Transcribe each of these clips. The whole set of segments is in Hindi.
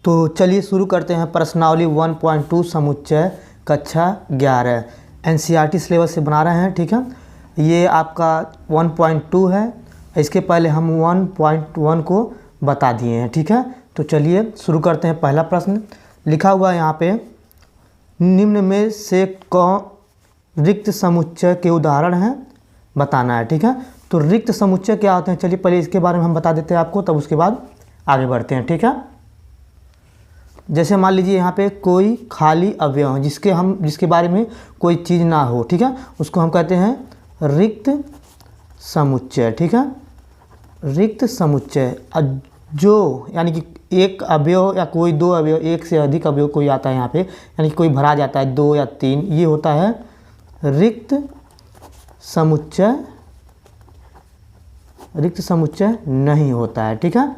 तो चलिए शुरू करते हैं प्रश्नावली 1.2 समुच्चय कक्षा 11 एनसीईआरटी सिलेबस से बना रहे हैं। ठीक है, ये आपका 1.2 है। इसके पहले हम 1.1 को बता दिए हैं। ठीक है, तो चलिए शुरू करते हैं। पहला प्रश्न लिखा हुआ है यहाँ पे, निम्न में से कौन रिक्त समुच्चय के उदाहरण हैं बताना है। ठीक है, तो रिक्त समुच्चय क्या होते हैं, चलिए पहले इसके बारे में हम बता देते हैं आपको, तब उसके बाद आगे बढ़ते हैं। ठीक है, जैसे मान लीजिए यहाँ पे कोई खाली अवयव है जिसके बारे में कोई चीज़ ना हो। ठीक है, उसको हम कहते हैं रिक्त समुच्चय। ठीक है, रिक्त समुच्चय जो यानी कि एक अवयव या कोई दो अवयव, एक से अधिक अवयव कोई आता है यहाँ पे, यानी कि कोई भरा जाता है 2 या 3, ये होता है रिक्त समुच्चय। रिक्त समुच्चय नहीं होता है। ठीक है,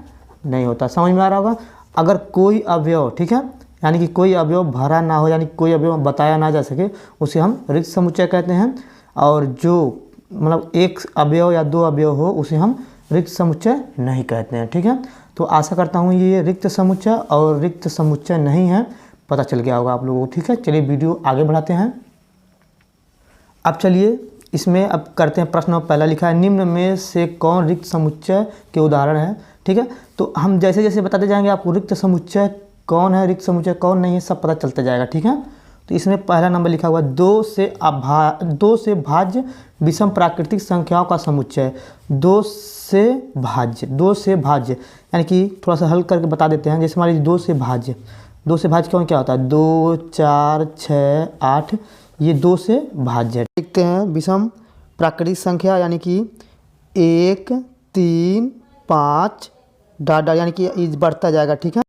नहीं होता। समझ में आ रहा होगा। अगर कोई अवयव, ठीक है, यानी कि कोई अवयव भरा ना हो, यानी कोई अवयव बताया ना जा सके, उसे हम रिक्त समुच्चय कहते हैं। और जो मतलब एक अवयव या दो अवयव हो, उसे हम रिक्त समुच्चय नहीं कहते हैं। ठीक है, तो आशा करता हूँ ये रिक्त समुच्चय और रिक्त समुच्चय नहीं है, पता चल गया होगा आप लोगों को। ठीक है, चलिए वीडियो आगे बढ़ाते हैं। अब चलिए इसमें अब करते हैं प्रश्न। पहला लिखा है, निम्न में से कौन रिक्त समुच्चय के उदाहरण है। ठीक है, तो हम जैसे जैसे बताते जाएंगे आपको रिक्त समुच्चय कौन है, रिक्त समुच्चय कौन नहीं है, सब पता चलता जाएगा। ठीक है, तो इसमें पहला नंबर लिखा हुआ है, दो से भाज्य विषम प्राकृतिक संख्याओं का समुच्चय। दो से भाज्य यानी कि थोड़ा सा हल करके बता देते हैं। जैसे मान लीजिए दो से भाज्य कौन क्या होता है, 2, 4, 6, 8, ये 2 से भाज्य। लिखते हैं विषम प्राकृतिक संख्या, यानी कि 1, 3, 5 डाटा, यानी कि ये बढ़ता जाएगा। ठीक है,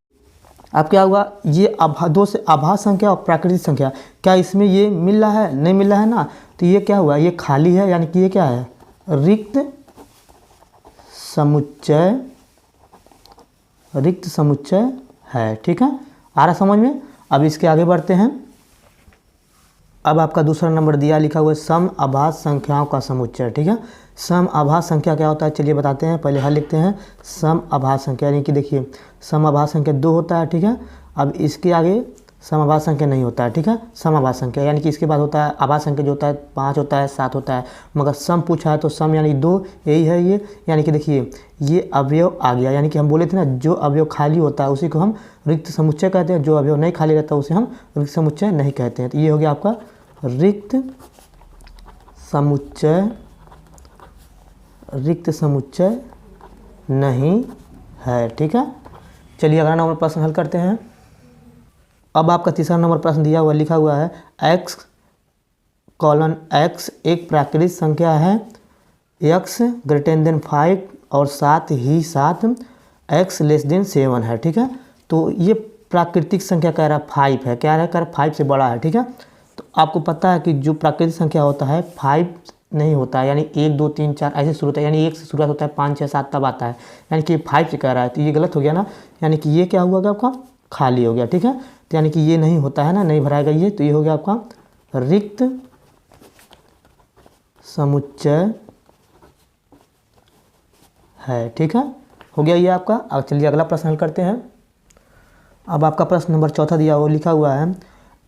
अब क्या हुआ, ये 2 से आभास संख्या और प्राकृतिक संख्या, क्या इसमें ये मिल रहा है, नहीं मिल रहा है ना, तो ये क्या हुआ, ये खाली है, यानी कि ये क्या है, रिक्त समुच्चय है। ठीक है, आ रहा समझ में। अब इसके आगे बढ़ते हैं। अब आपका दूसरा नंबर दिया, लिखा हुआ है सम आभास संख्याओं का समुच्चय। ठीक है, सम आभास संख्या क्या होता है, चलिए बताते हैं। पहले हल लिखते हैं। सम आभास संख्या यानी कि देखिए सम आभास संख्या 2 होता है। ठीक है, अब इसके आगे सम आभास संख्या नहीं होता है। ठीक है, सम आभास संख्या यानी कि इसके बाद होता है आभास संख्या, जो होता है 5 होता है, 7 होता है, मगर सम पूछा है तो सम यानी 2, यही है ये। यानी कि देखिए ये अवयव आ गया, यानी कि हम बोले थे ना, जो अवयव खाली होता है उसी को हम रिक्त समुच्चय कहते हैं, जो अवयव नहीं खाली रहता उसे हम रिक्त समुच्चय नहीं कहते हैं। तो ये हो गया आपका रिक्त समुच्चय नहीं है। ठीक है, चलिए अगला नंबर प्रश्न हल करते हैं। अब आपका तीसरा नंबर प्रश्न दिया हुआ, लिखा हुआ है x एक प्राकृतिक संख्या है, x > 5 और साथ ही साथ x < 7 है। ठीक है, तो ये प्राकृतिक संख्या कह रहा है 5 है, क्या है, कह रहा 5 से बड़ा है। ठीक है, तो आपको पता है कि जो प्राकृतिक संख्या होता है 5 नहीं होता है, यानी 1, 2, 3, 4 ऐसे शुरू होता है, यानी 1 से शुरुआत होता है, 5, 6, 7 तब आता है, यानी कि 5 से कह रहा है, तो ये गलत हो गया ना, यानी कि ये क्या हुआ आपका खाली हो गया। ठीक है, तो यानी कि ये नहीं होता है ना, नहीं भराएगा ये, तो ये हो गया आपका रिक्त समुच्चय है। ठीक है, हो गया ये आपका। अब चलिए अगला प्रश्न हल करते हैं। अब आपका प्रश्न नंबर चौथा दिया हुआ, लिखा हुआ है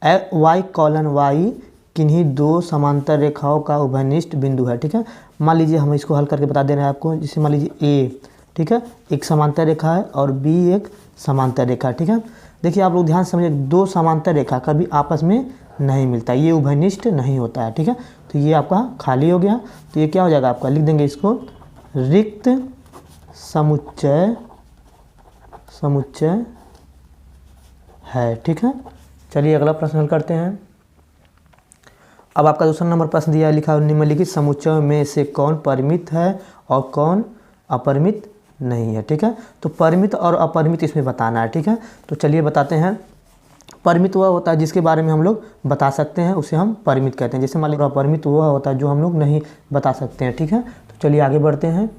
y किन्हीं 2 समांतर रेखाओं का उभयनिष्ठ बिंदु है। ठीक है, मान लीजिए हम इसको हल करके बता दे रहे हैं आपको। जैसे मान लीजिए A, ठीक है, एक समांतर रेखा है और B एक समांतर रेखा। ठीक है, देखिए आप लोग ध्यान से समझिए, 2 समांतर रेखा कभी आपस में नहीं मिलता, ये उभयनिष्ठ नहीं होता है। ठीक है, तो ये आपका खाली हो गया, तो ये क्या हो जाएगा आपका, लिख देंगे इसको रिक्त समुच्चय है। ठीक है, चलिए अगला प्रश्न हल करते हैं। अब आपका दूसरा नंबर प्रश्न दिया है, लिखा है निम्नलिखित समुच्चयों में से कौन परिमित है और कौन अपरिमित नहीं है। ठीक है, तो परिमित और अपरिमित इसमें बताना है। ठीक है, तो चलिए बताते हैं। परिमित वह होता है जिसके बारे में हम लोग बता सकते हैं, उसे हम परिमित कहते हैं। जैसे मान लीजिए अपरिमित वह होता है जो हम लोग नहीं बता सकते हैं। ठीक है, तो चलिए आगे बढ़ते हैं।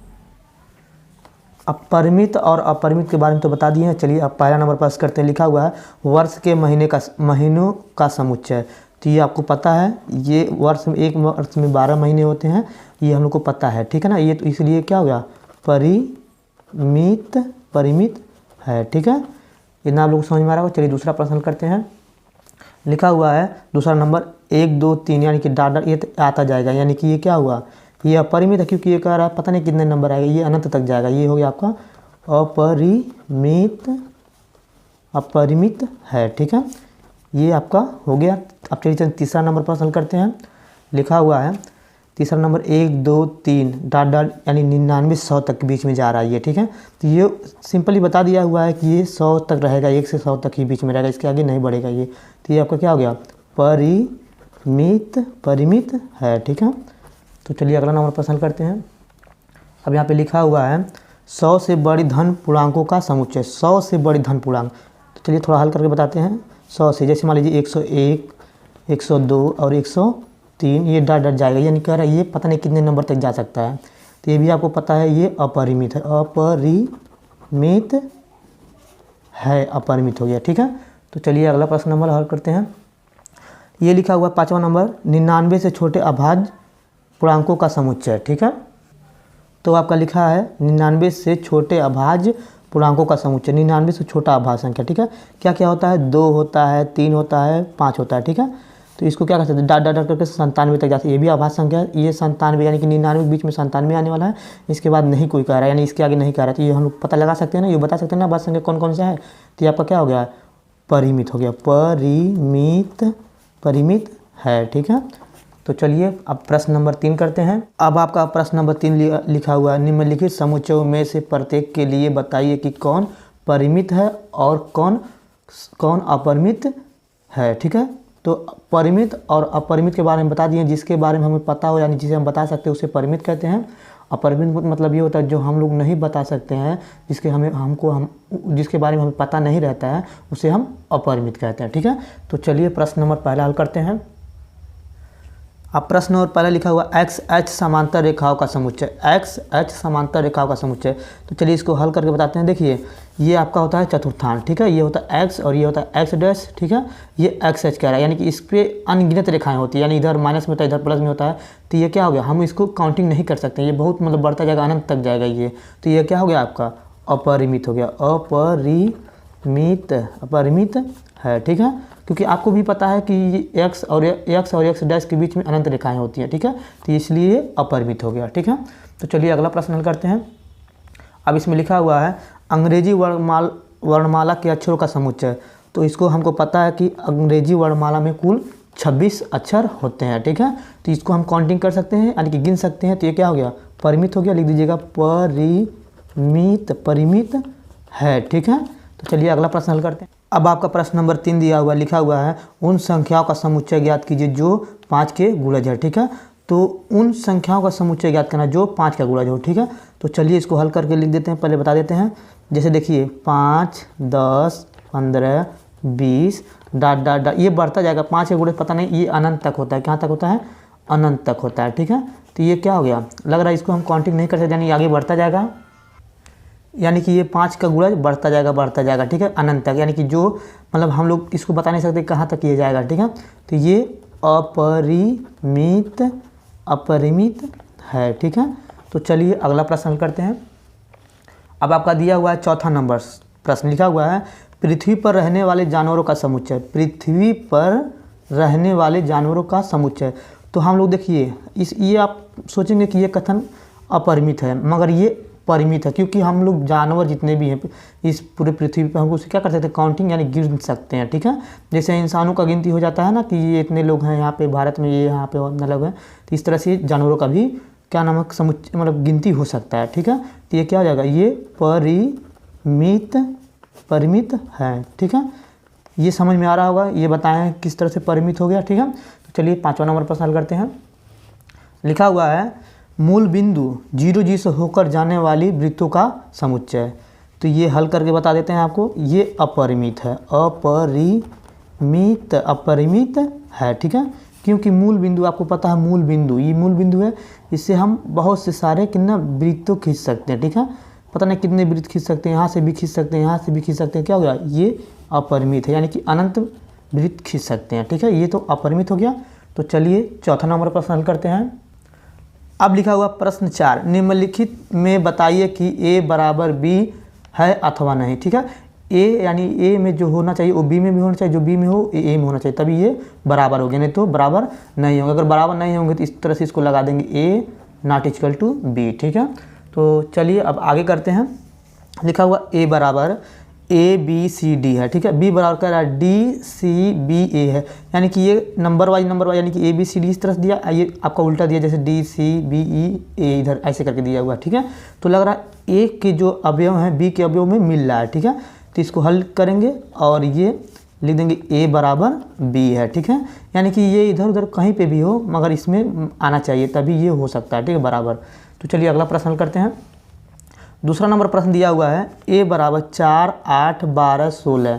अब परिमित और अपरिमित के बारे में तो बता दिए हैं। चलिए अब पहला नंबर प्रश्न करते हैं। लिखा हुआ है वर्ष के महीनों का समुच्चय। तो ये आपको पता है, ये एक वर्ष में 12 महीने होते हैं, ये हम लोग को पता है। ठीक है ना, ये तो इसलिए क्या हो गया, परिमित है। ठीक है, इतना आप लोग समझ में आ रहा होगा। चलिए दूसरा प्रश्न हल करते हैं। लिखा हुआ है दूसरा नंबर 1 2 3 यानी कि डाट डाट ये आता जाएगा, यानी कि ये क्या हुआ, ये अपरिमित है क्योंकि ये कह रहा है पता नहीं कितने नंबर आएगा, ये अनंत तक जाएगा। ये हो गया आपका अपरिमित है, ठीक है, ये आपका हो गया। अब चलिए तीसरा नंबर प्रश्न हल करते हैं। लिखा हुआ है तीसरा नंबर 1 2 3 डाट डाट यानी 99 100 तक के बीच में जा रहा है ये, ठीक है। तो ये सिंपली बता दिया हुआ है कि ये 100 तक रहेगा, 1 से 100 तक ही बीच में रहेगा, इसके आगे नहीं बढ़ेगा ये। तो ये आपका क्या हो गया, परिमित है, ठीक है। तो चलिए अगला नंबर प्रश्न हल करते हैं। अब यहाँ पे लिखा हुआ है 100 से बड़ी धन पूर्णांकों का समुच्चय। 100 से बड़ी धन पूर्णांक, तो चलिए थोड़ा हल करके बताते हैं। 100 से जैसे मान लीजिए 101 102 और 103 ये डाट डाट जाएगा, यानी कह रहा है ये पता नहीं कितने नंबर तक जा सकता है। तो ये भी आपको पता है ये अपरिमित है, अपरिमित हो गया, ठीक है। तो चलिए अगला प्रश्न नंबर हल करते हैं। ये लिखा हुआ 5वां नंबर 99 से छोटे अभाज्य पूर्णांकों का समुच्चय, ठीक है। तो आपका लिखा है 99 से छोटे अभाज्य पूर्णांकों का समुच्चय, 99 से छोटा अभाज्य संख्या, ठीक है। क्या क्या होता है, 2 होता है, 3 होता है, 5 होता है, ठीक है। तो इसको क्या कर सकते हैं, डाट डाट करके 97 तक जाते हैं। ये भी अभाज्य संख्या है, ये 97 यानी कि 99 के बीच में 97 आने वाला है। इसके बाद नहीं कोई कह रहा है, यानी इसके आगे नहीं कह रहा है। तो ये हम लोग पता लगा सकते हैं ना, ये बता सकते हैं ना अभाज्य संख्या कौन कौन सा है। तो ये आपका क्या हो गया, परिमित हो गया, परिमित है, ठीक है। तो चलिए अब प्रश्न नंबर 3 करते हैं। अब आपका प्रश्न नंबर 3 लिखा हुआ है निम्नलिखित समुच्चयों में से प्रत्येक के लिए बताइए कि कौन परिमित है और कौन अपरिमित है, ठीक है। तो परिमित और अपरिमित के बारे में बता दिए, जिसके बारे में हमें पता हो यानी जिसे हम बता सकते हैं उसे परिमित कहते हैं। अपरिमित मतलब ये होता है जो हम लोग नहीं बता सकते हैं, जिसके बारे में हमें पता नहीं रहता है उसे हम अपरिमित कहते हैं, ठीक है। तो चलिए प्रश्न नंबर पहला हल करते हैं। अब प्रश्न और पहले लिखा हुआ XH समांतर रेखाओं का समुच्चय, XH समांतर रेखाओं का समुच्चय। तो चलिए इसको हल करके बताते हैं। देखिए ये आपका होता है चतुर्थांश, ठीक है, ये होता है X और ये होता है X डैश, ठीक है। ये XH कह रहा है, यानी कि इस पे अनगिनत रेखाएं होती है, यानी इधर माइनस में होता है इधर प्लस में होता है। तो ये क्या हो गया, हम इसको काउंटिंग नहीं कर सकते, ये बहुत मतलब बढ़ता जाएगा, अनंत तक जाएगा ये। तो ये क्या हो गया आपका अपरिमित हो गया, अपरिमित है, ठीक है। क्योंकि आपको भी पता है कि x और x डैश के बीच में अनंत रेखाएं होती हैं, ठीक है। तो इसलिए अपरिमित हो गया, ठीक है। तो चलिए अगला प्रश्न हल करते हैं। अब इसमें लिखा हुआ है अंग्रेजी वर्णमाला के अक्षरों का समुच्चय। तो इसको हमको पता है कि अंग्रेजी वर्णमाला में कुल 26 अक्षर होते हैं, ठीक है। तो इसको हम काउंटिंग कर सकते हैं यानी कि गिन सकते हैं। तो ये क्या हो गया, परिमित हो गया, लिख दीजिएगा परिमित है, ठीक है। तो चलिए अगला प्रश्न हल करते हैं। अब आपका प्रश्न नंबर 3 दिया हुआ लिखा हुआ है उन संख्याओं का समुच्चय ज्ञात कीजिए जो 5 के गुणज है, ठीक है। तो उन संख्याओं का समुच्चय ज्ञात करना जो 5 का गुणज हो, ठीक है। तो चलिए इसको हल करके लिख देते हैं, पहले बता देते हैं। जैसे देखिए 5 10 15 20 डाट डाट डाट ये बढ़ता जाएगा, 5 के गुणज पता नहीं, ये अनंत तक होता है, कहाँ तक होता है, अनंत तक होता है, ठीक है। तो ये क्या हो गया, लग रहा है इसको हम काउंटिंग नहीं कर सकते, यानी आगे बढ़ता जाएगा, यानी कि ये 5 का गुणज बढ़ता जाएगा, ठीक है, अनंत तक। यानी कि जो मतलब हम लोग इसको बता नहीं सकते कहाँ तक ये जाएगा, ठीक है। तो ये अपरिमित है, ठीक है। तो चलिए अगला प्रश्न हल करते हैं। अब आपका दिया हुआ है चौथा नंबर प्रश्न, लिखा हुआ है पृथ्वी पर रहने वाले जानवरों का समुच्चय, पृथ्वी पर रहने वाले जानवरों का समुच्चय। तो हम लोग देखिए ये आप सोचेंगे कि ये कथन अपरिमित है, मगर ये परिमित है, क्योंकि हम लोग जानवर जितने भी हैं इस पूरे पृथ्वी पे हमको उसे क्या कर सकते हैं, काउंटिंग यानी गिन सकते हैं, ठीक है। जैसे इंसानों का गिनती हो जाता है ना कि ये इतने लोग हैं यहाँ पे भारत में, ये यहाँ पे मतलब है, तो इस तरह से जानवरों का भी क्या नाम है समुच्चय मतलब गिनती हो सकता है, ठीक है। तो ये क्या हो जाएगा, ये परिमित है, ठीक है। ये समझ में आ रहा होगा, ये बताएं किस तरह से परिमित हो गया, ठीक है। तो चलिए 5वां नंबर प्रश्न हल करते हैं। लिखा हुआ है मूल बिंदु 0 जी से होकर जाने वाली वृत्तों का समुच्चय। तो ये हल करके बता देते हैं आपको, ये अपरिमित है, अपरिमित है, ठीक है। क्योंकि मूल बिंदु आपको पता है, मूल बिंदु है, इससे हम बहुत से सारे कितना वृत्तों खींच सकते हैं, ठीक है। पता नहीं कितने वृत्त खींच सकते हैं, यहाँ से भी खींच सकते हैं, यहाँ से भी खींच सकते हैं, क्या हो गया, ये अपरिमित है, यानी कि अनंत वृत्त खींच सकते हैं, ठीक है। ये तो अपरिमित हो गया। तो चलिए चौथा नंबर प्रश्न हल करते हैं। अब लिखा हुआ प्रश्न 4 निम्नलिखित में बताइए कि A बराबर B है अथवा नहीं, ठीक है। ए यानी ए में जो होना चाहिए वो बी में भी होना चाहिए, जो बी में हो ए में होना चाहिए, तभी ये बराबर हो गया, नहीं तो बराबर नहीं होंगे। अगर बराबर नहीं होंगे तो इस तरह से इसको लगा देंगे ए नॉट इक्वल टू बी, ठीक है। तो चलिए अब आगे करते हैं। लिखा हुआ ए बराबर ए बी सी डी है, ठीक है। बी बराबर कर रहा है डी सी बी ए है, यानी कि ये नंबर वाइज यानी कि ए बी सी डी इस तरह से दिया, ये आपका उल्टा दिया जैसे डी सी बी ई ए इधर ऐसे करके दिया हुआ, ठीक है। तो लग रहा है ए के जो अवयव हैं बी के अवयव में मिल रहा है, ठीक है। तो इसको हल करेंगे और ये लिख देंगे ए बराबर बी है, ठीक है। यानी कि ये इधर उधर कहीं पे भी हो मगर इसमें आना चाहिए, तभी ये हो सकता है, ठीक है, बराबर। तो चलिए अगला प्रश्न हल करते हैं। दूसरा नंबर प्रश्न दिया हुआ है ए बराबर 4 8 12 16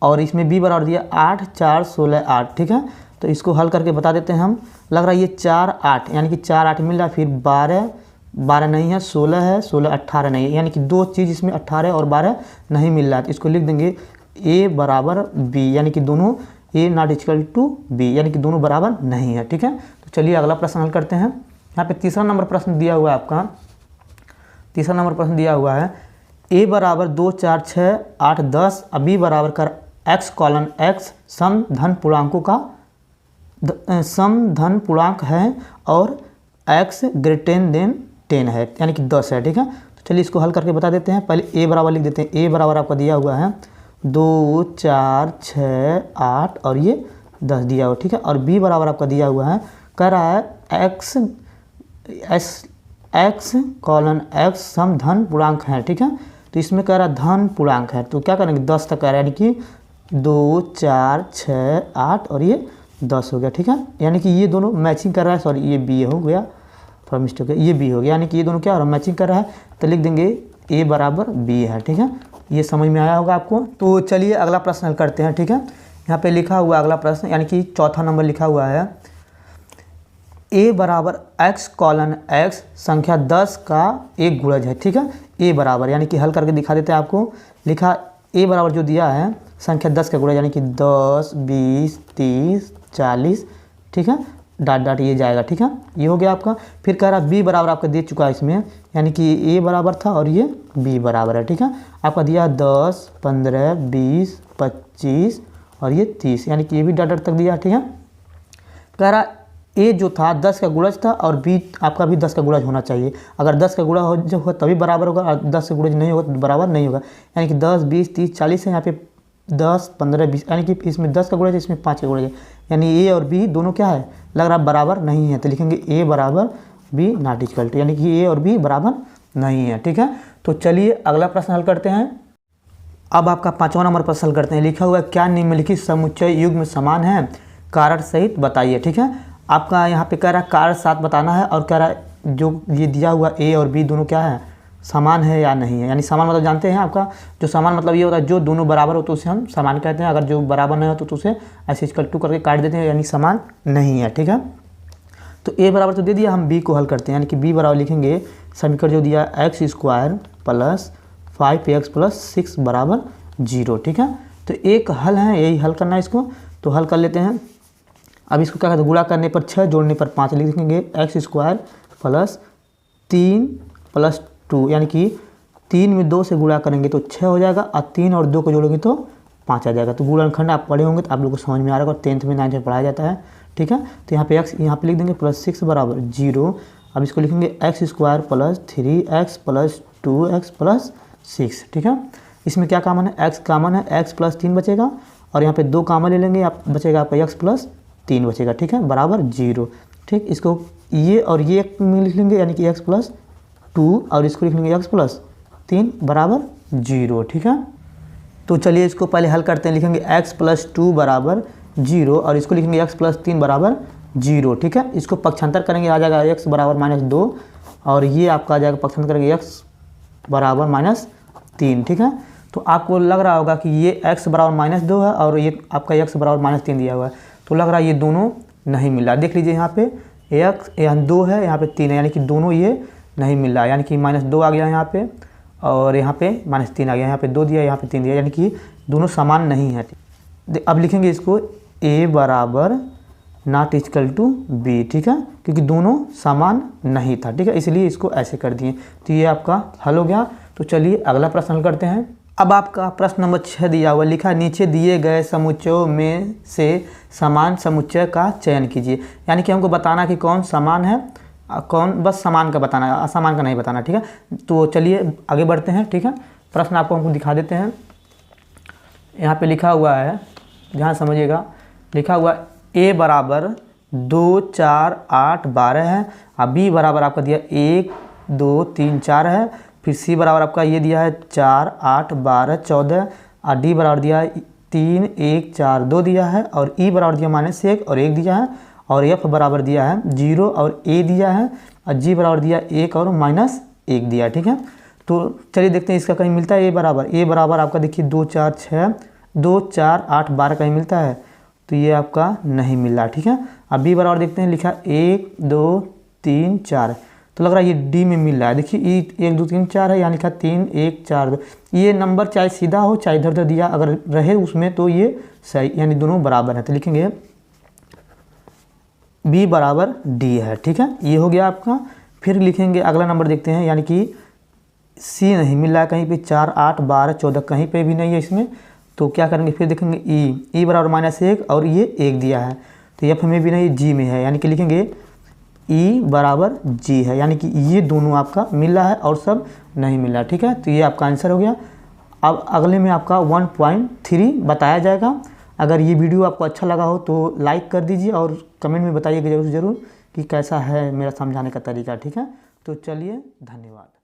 और इसमें बी बराबर दिया 8 4 16 8, ठीक है। तो इसको हल करके बता देते हैं हम। लग रहा है ये 4 8 यानी कि 4 8 मिल रहा है, फिर 12 नहीं है, 16 है, 16 18 नहीं है, यानी कि दो चीज़ इसमें 18 और 12 नहीं मिल रहा है। तो इसको लिख देंगे ए बराबर बी, यानी कि दोनों ए नॉट इक्वल टू बी, यानी कि दोनों बराबर नहीं है, ठीक है। तो चलिए अगला प्रश्न हल करते हैं। यहाँ पे तीसरा नंबर प्रश्न दिया हुआ है आपका। तीसरा नंबर प्रश्न दिया हुआ है ए बराबर 2 4 6 8 10 और बी बराबर कर एक्स कॉलन एक्स सम धन पूर्णांकों का सम धन पूर्णांक है और एक्स ग्रेटर देन 10 है, यानी कि 10 है, ठीक है। तो चलिए इसको हल करके बता देते हैं। पहले ए बराबर लिख देते हैं। ए बराबर आपका दिया हुआ है 2 4 6 8 और ये 10 दिया हुआ, ठीक है। और बी बराबर आपका दिया हुआ है, कह रहा है एक्स कॉलन एक्स सम धन पूर्णांक है, ठीक है। तो इसमें कह रहा है धन पूर्णांक है, तो क्या करेंगे 10 तक कह रहा है, यानी कि 2 4 6 8 और ये 10 हो गया, ठीक है। यानी कि ये दोनों मैचिंग कर रहा है, सॉरी ये बी हो गया, थोड़ा मिस्टेक है, ये बी हो गया, यानी कि ये दोनों क्या हो रहा है मैचिंग कर रहा है। तो लिख देंगे ए बराबर बी है, ठीक है। ये समझ में आया होगा आपको। तो चलिए अगला प्रश्न हल करते हैं, ठीक है। यहाँ पे लिखा हुआ अगला प्रश्न यानी कि चौथा नंबर लिखा हुआ है ए बराबर एक्स कॉलन एक्स संख्या 10 का एक गुणज है, ठीक है। ए बराबर यानी कि हल करके दिखा देते हैं आपको। लिखा ए बराबर जो दिया है संख्या 10 का गुणज यानी कि 10 20 30 40, ठीक है, डाट डाट ये जाएगा, ठीक है। ये हो गया आपका। फिर कह रहा बी बराबर आपका दे चुका है इसमें, यानी कि ए बराबर था और ये बी बराबर है, ठीक है। आपका दिया 10 15 20 25 और ये 30, यानी कि ये भी डाट डाट तक दिया, ठीक है। कह रहा ए जो था 10 का गुणज था और बी आपका भी 10 का गुणज होना चाहिए। अगर 10 का गुणा हो तभी बराबर होगा और 10 का गुणज नहीं होगा तो बराबर नहीं होगा, यानी कि 10 20 30 40 है, यहाँ पे 10 15 20, यानी कि इसमें 10 का गुणज है, इसमें 5 का गुणज है, यानी ए और बी दोनों क्या है लग रहा बराबर नहीं है। तो लिखेंगे ए बराबर बी नॉट इक्वल टू, यानी कि ए और बी बराबर नहीं है, ठीक है। तो चलिए अगला प्रश्न हल करते हैं। अब आपका 5वां नंबर प्रश्न हल करते हैं। लिखा हुआ है क्या निम्नलिखित समुच्चय युग्म समान है, कारण सहित बताइए, ठीक है। आपका यहाँ पे कह रहा है कारण साथ बताना है और कह रहा है जो ये दिया हुआ ए और बी दोनों क्या है समान है या नहीं है। यानी समान मतलब जानते हैं आपका, जो समान मतलब ये होता है जो दोनों बराबर हो तो उसे हम समान कहते हैं, अगर जो बराबर नहीं हो तो उसे ऐसे इक्वल टू करके काट देते हैं, यानी समान नहीं है, ठीक है। तो ए बराबर तो दे दिया, हम बी को हल करते हैं। यानी कि बी बराबर लिखेंगे समीकरण जो दिया x square plus 5x plus 6 बराबर 0, ठीक है। तो एक हल है, यही हल करना है इसको, तो हल कर लेते हैं। अब इसको क्या कहते हैं गुणा करने पर 6 जोड़ने पर 5 लिख देंगे एक्स स्क्वायर प्लस 3 प्लस 2, यानी कि 3 में 2 से गुणा करेंगे तो 6 हो जाएगा और 3 और 2 को जोड़ेंगे तो 5 आ जाएगा। तो गुणनखंड आप पढ़े होंगे तो आप लोग को समझ में आ रहा होगा, 10th में 9th में पढ़ाया जाता है, ठीक है। तो यहाँ पे एक्स यहाँ पे लिख देंगे प्लस 6 बराबर 0। अब इसको लिखेंगे x square plus 3x plus 2x plus 6, ठीक है। इसमें क्या कॉमन है एक्स कॉमन है, एक्स प्लस 3 बचेगा और यहाँ पे 2 कॉमन ले लेंगे, आप बचेगा आपका एक्स प्लस 3 बचेगा, ठीक है, बराबर 0, ठीक। इसको ये और ये में लिख लेंगे यानी कि एक्स प्लस 2 और इसको लिख लेंगे एक्स प्लस 3 बराबर 0, ठीक है। तो चलिए इसको पहले हल करते हैं। लिखेंगे एक्स प्लस 2 बराबर 0 और इसको लिखेंगे एक्स प्लस 3 बराबर 0, ठीक है। इसको पक्षांतर करेंगे आ जाएगा एक्स बराबर -2 और ये आपका आ जाएगा पक्षांतर करेंगे एक्स बराबर -3, ठीक है। तो आपको लग रहा होगा कि ये x बराबर -2 है और ये आपका x बराबर -3 दिया हुआ है, तो लग रहा है ये दोनों नहीं मिल रहा। देख लीजिए यहाँ पे x यहाँ 2 है, यहाँ पे 3 है, यानी कि दोनों ये नहीं मिल रहा है, यानी कि -2 आ गया यहाँ पे और यहाँ पे -3 आ गया, यहाँ पे 2 दिया यहाँ पे 3 दिया, यानी कि दोनों समान नहीं है। अब लिखेंगे इसको a बराबर नॉट इक्वल टू बी, ठीक है, क्योंकि दोनों समान नहीं था, ठीक है, इसलिए इसको ऐसे कर दिए। तो ये आपका हल हो गया। तो चलिए अगला प्रश्न हल करते हैं। अब आपका प्रश्न नंबर 6 दिया हुआ, लिखा नीचे दिए गए समुच्चयों में से समान समुच्चय का चयन कीजिए। यानी कि हमको बताना कि कौन समान है, कौन, बस समान का बताना है, असमान का नहीं बताना। ठीक है, तो चलिए आगे बढ़ते हैं। ठीक है, प्रश्न आपको हमको दिखा देते हैं। यहाँ पे लिखा हुआ है, ध्यान समझिएगा, लिखा हुआ a बराबर 2 4 8 12 है। अब b बराबर आपका दिया 1 2 3 4 है। फिर c बराबर आपका ये दिया है 4 8 12 14। और d बराबर दिया है 3 1 4 2 दिया है। और e बराबर दिया -1 और 1 दिया है। और f बराबर दिया है 0 और a दिया है। और g बराबर दिया 1 और -1 दिया है। ठीक है, तो चलिए देखते हैं इसका कहीं मिलता है a बराबर आपका देखिए 2 4 6 2 4 8 12 कहीं मिलता है, तो ये आपका नहीं मिल रहा। ठीक है, अब b बराबर देखते हैं, लिखा 1 2 3 4, तो लग रहा है ये डी में मिल रहा है। देखिए ई 1 2 3 4 है, यहाँ लिखा 3 1 4 2। ये नंबर चाहे सीधा हो चाहे इधर उधर दिया अगर रहे उसमें तो ये सही, यानी दोनों बराबर है। तो लिखेंगे बी बराबर डी है। ठीक है, ये हो गया आपका। फिर लिखेंगे अगला नंबर देखते हैं, यानी कि सी नहीं मिल रहा है कहीं पे, 4 8 12 14 कहीं पे भी नहीं है इसमें, तो क्या करेंगे, फिर देखेंगे ई बराबर -1 और ये 1 दिया है, तो एफ में भी नहीं, जी में है, यानी कि लिखेंगे ई बराबर जी है, यानी कि ये दोनों आपका मिल रहा है और सब नहीं मिल रहा। ठीक है, तो ये आपका आंसर हो गया। अब अगले में आपका 1.3 बताया जाएगा। अगर ये वीडियो आपको अच्छा लगा हो तो लाइक कर दीजिए और कमेंट में बताइएगा ज़रूर कि कैसा है मेरा समझाने का तरीका। ठीक है, तो चलिए धन्यवाद।